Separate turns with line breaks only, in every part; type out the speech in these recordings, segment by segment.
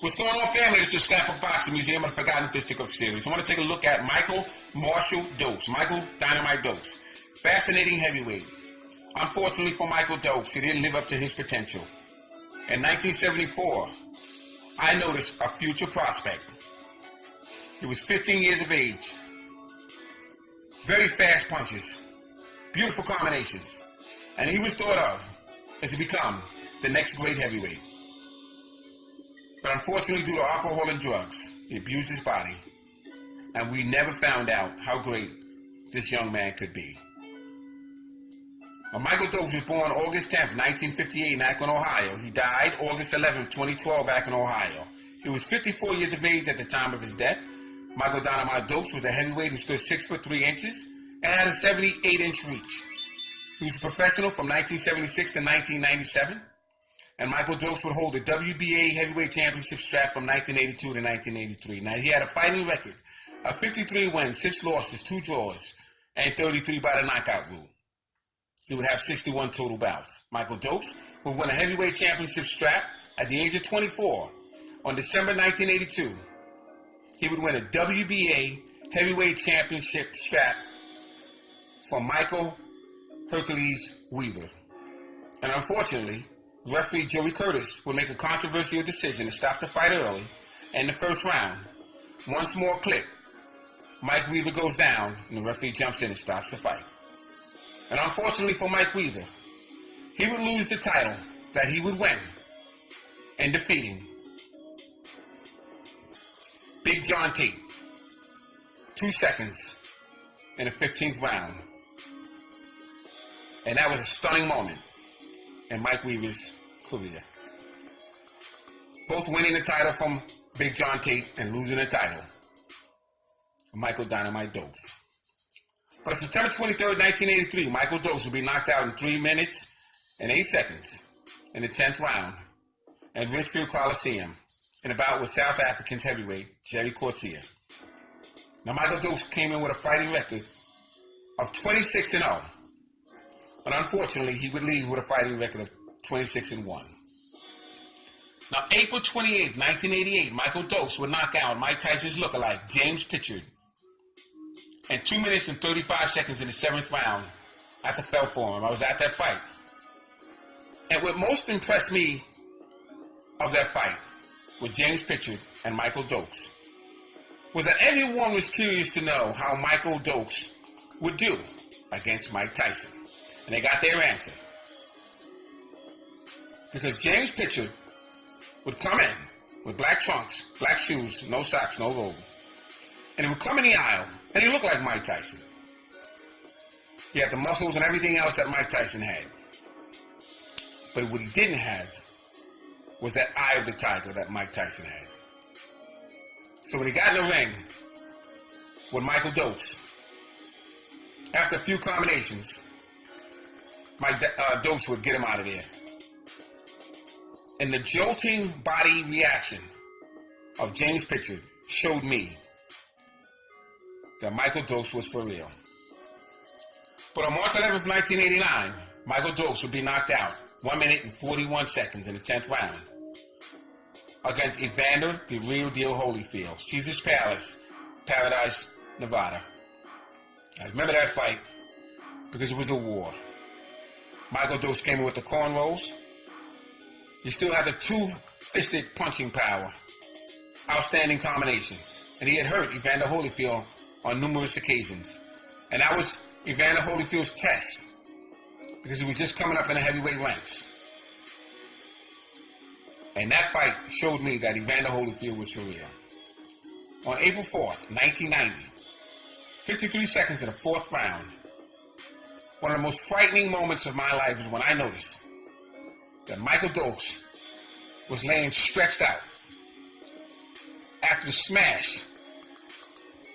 What's going on, family? This is Scrapbook Boxing Museum of the Forgotten Fisticuff series. I want to take a look at Michael Marshall Dokes. Michael Dynamite Dokes. Fascinating heavyweight. Unfortunately for Michael Dokes, he didn't live up to his potential. In 1974, I noticed a future prospect. He was 15 years of age. Very fast punches. Beautiful combinations. And he was thought of as to become the next great heavyweight. But unfortunately, due to alcohol and drugs, he abused his body. And we never found out how great this young man could be. Michael Dokes was born August 10th, 1958 in Akron, Ohio. He died August 11th, 2012, Akron, Ohio. He was 54 years of age at the time of his death. Michael Dynamite Dokes was a heavyweight who stood 6 foot 3 inches and had a 78-inch reach. He was a professional from 1976 to 1997. And Michael Dokes would hold the WBA heavyweight championship strap from 1982 to 1983. Now, he had a fighting record of 53 wins, 6 losses, 2 draws, and 33 by the knockout rule. He would have 61 total bouts. Michael Dokes would win a heavyweight championship strap at the age of 24. On December 1982, he would win a WBA heavyweight championship strap from Michael Hercules Weaver. And unfortunately, referee Joey Curtis would make a controversial decision to stop the fight early in the first round. Once more clip, Mike Weaver goes down and the referee jumps in and stops the fight. And unfortunately for Mike Weaver, he would lose the title that he would win in defeating Big John Tate. 2 seconds in the 15th round. And that was a stunning moment in Mike Weaver's career. Both winning the title from Big John Tate and losing the title from Michael Dynamite Dokes. On September 23rd, 1983, Michael Dokes would be knocked out in 3 minutes and 8 seconds in the 10th round at Richfield Coliseum in a bout with South African's heavyweight Jerry Corsia. Now, Michael Dokes came in with a fighting record of 26-0. But unfortunately, he would leave with a fighting record of 26-1. Now, April 28th, 1988, Michael Dokes would knock out Mike Tyson's lookalike, James Pitchford, in 2 minutes and 35 seconds in the 7th round at the Felt Forum. I was at that fight. And what most impressed me of that fight with James Pitchford and Michael Dokes was that everyone was curious to know how Michael Dokes would do against Mike Tyson. And they got their answer. Because James Pitchford would come in with black trunks, black shoes, no socks, no robe. And he would come in the aisle, and he looked like Mike Tyson. He had the muscles and everything else that Mike Tyson had. But what he didn't have was that eye of the tiger that Mike Tyson had. So when he got in the ring with Michael Dokes, after a few combinations, Mike Dokes would get him out of there. And the jolting body reaction of James Pitchford showed me that Michael Dokes was for real. But on March 11th, 1989, Michael Dokes would be knocked out 1 minute and 41 seconds in the 10th round against Evander the Real Deal Holyfield, Caesar's Palace, Paradise, Nevada. I remember that fight because it was a war. Michael Dokes came in with the cornrows. He still had the two-fisted punching power. Outstanding combinations. And he had hurt Evander Holyfield on numerous occasions. And that was Evander Holyfield's test, because he was just coming up in the heavyweight ranks. And that fight showed me that Evander Holyfield was for real. On April 4th, 1990, 53 seconds in the 4th round, one of the most frightening moments of my life was when I noticed that Michael Dokes was laying stretched out after the smash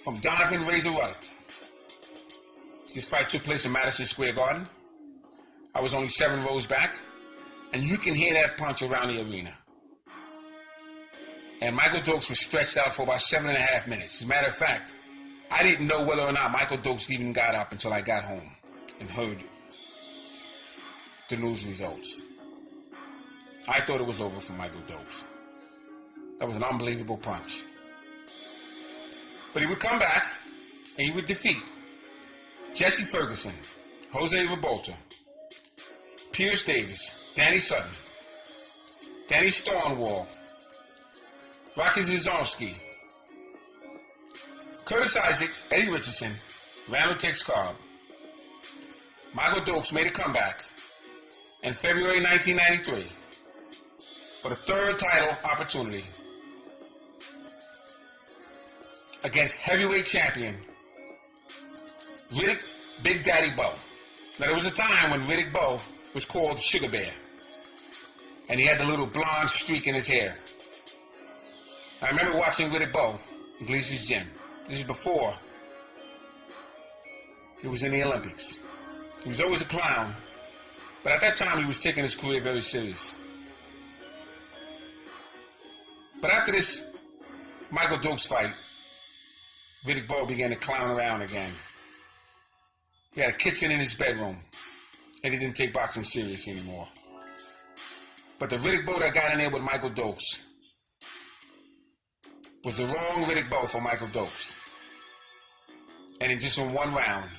from Donovan Razor Ruddock. This fight took place in Madison Square Garden. I was only 7 rows back, and you can hear that punch around the arena. And Michael Dokes was stretched out for about 7.5 minutes. As a matter of fact, I didn't know whether or not Michael Dokes even got up until I got home and heard the news results. I thought it was over for Michael Dokes. That was an unbelievable punch. But he would come back and he would defeat Jesse Ferguson, Jose Revolta, Pierce Davis, Danny Sutton, Danny Stonewall, Rocky Zizowski, Curtis Isaac, Eddie Richardson, Randall Tex Cobb. Michael Dokes made a comeback in February 1993 for the third title opportunity against heavyweight champion Riddick Big Daddy Bowe. Now, there was a time when Riddick Bowe was called Sugar Bear, and he had the little blonde streak in his hair. I remember watching Riddick Bowe in Gleason's gym. This is before he was in the Olympics. He was always a clown, but at that time he was taking his career very serious. But after this Michael Dokes fight, Riddick Bowe began to clown around again. He had a kitchen in his bedroom, and he didn't take boxing serious anymore. But the Riddick Bowe that got in there with Michael Dokes was the wrong Riddick Bowe for Michael Dokes. And in just in one round,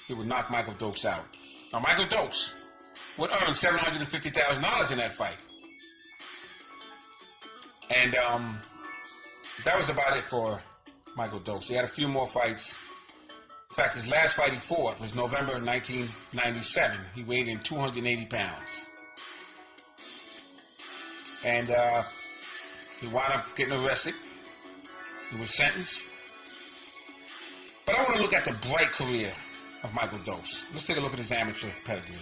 he would knock Michael Dokes out. Now, Michael Dokes would earn $750,000 in that fight. And that was about it for Michael Dokes. He had a few more fights. In fact, his last fight he fought was November 1997. He weighed in 280 pounds. And he wound up getting arrested. He was sentenced. But I want to look at the bright career of Michael Dokes. Let's take a look at his amateur pedigree.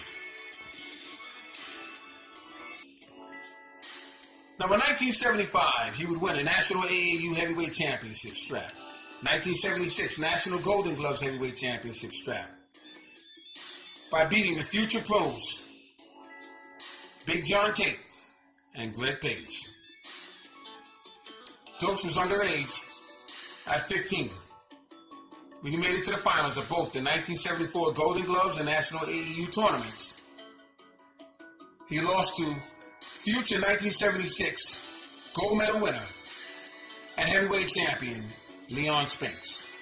Now, in 1975, he would win a National AAU Heavyweight Championship strap. 1976, National Golden Gloves Heavyweight Championship strap. By beating the future pros, Big John Tate and Greg Page. Dokes was underage at 15. When he made it to the finals of both the 1974 Golden Gloves and National AAU tournaments, he lost to future 1976 gold medal winner and heavyweight champion Leon Spinks.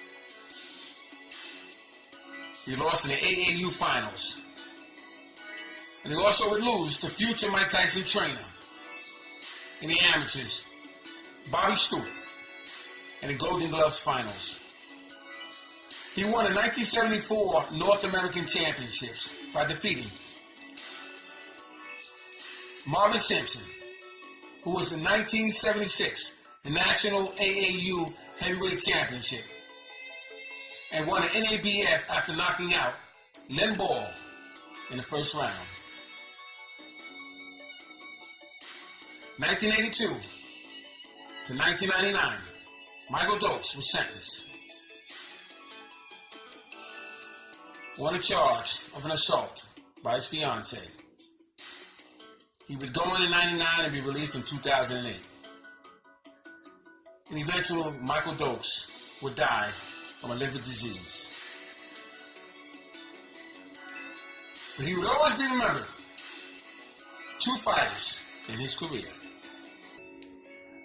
He lost in the AAU finals. And he also would lose to future Mike Tyson trainer in the amateurs, Bobby Stewart, in the Golden Gloves finals. He won the 1974 North American Championships by defeating Marvin Simpson, who was in 1976 the National AAU Heavyweight Championship, and won the NABF after knocking out Len Ball in the first round. 1982 to 1999, Michael Dokes was sentenced on a charge of an assault by his fiancée. He would go in 1999 and be released in 2008. And eventually, Michael Dokes would die from a liver disease. But he would always be remembered for two fighters in his career.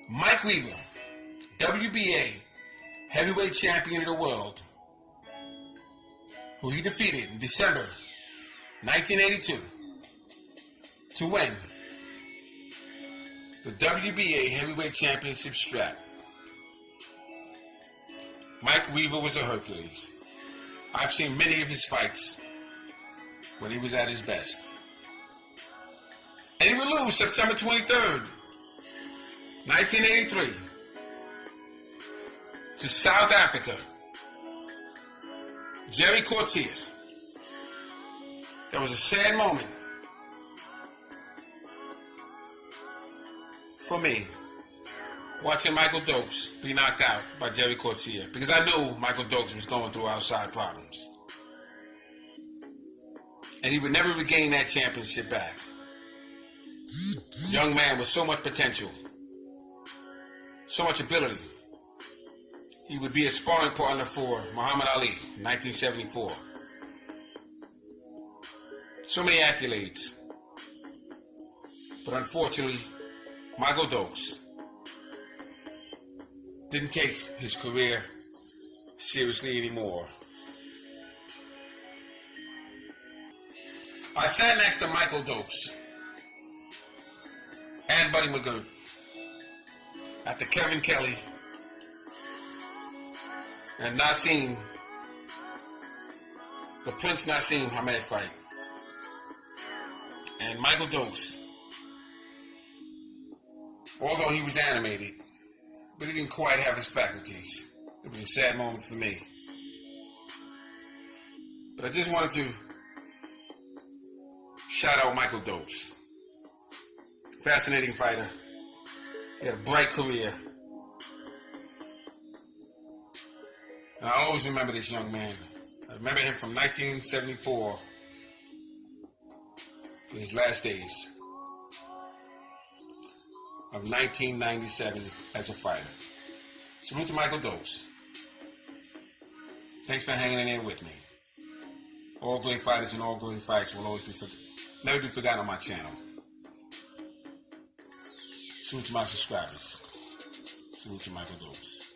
Mike Weaver, WBA heavyweight champion of the world, who he defeated in December 1982 to win the WBA heavyweight championship strap. Mike Weaver was a Hercules. I've seen many of his fights when he was at his best. And he would lose September 23rd, 1983 to South Africa, Jerry Cortez. That was a sad moment for me, watching Michael Dokes be knocked out by Jerry Cortez, because I knew Michael Dokes was going through outside problems. And he would never regain that championship back. Young man with so much potential, so much ability. He would be a sparring partner for Muhammad Ali in 1974. So many accolades. But unfortunately, Michael Dokes didn't take his career seriously anymore. I sat next to Michael Dokes and Buddy McGirt at the Kevin Kelly and Nassim, the Prince Nassim Hamed fight. And Michael Dokes, although he was animated, but he didn't quite have his faculties. It was a sad moment for me. But I just wanted to shout out Michael Dokes. Fascinating fighter. He had a bright career. And I always remember this young man. I remember him from 1974 to his last days of 1997 as a fighter. Salute to Michael Dokes. Thanks for hanging in there with me. All great fighters and all great fights will always never be forgotten on my channel. Salute to my subscribers. Salute to Michael Dokes.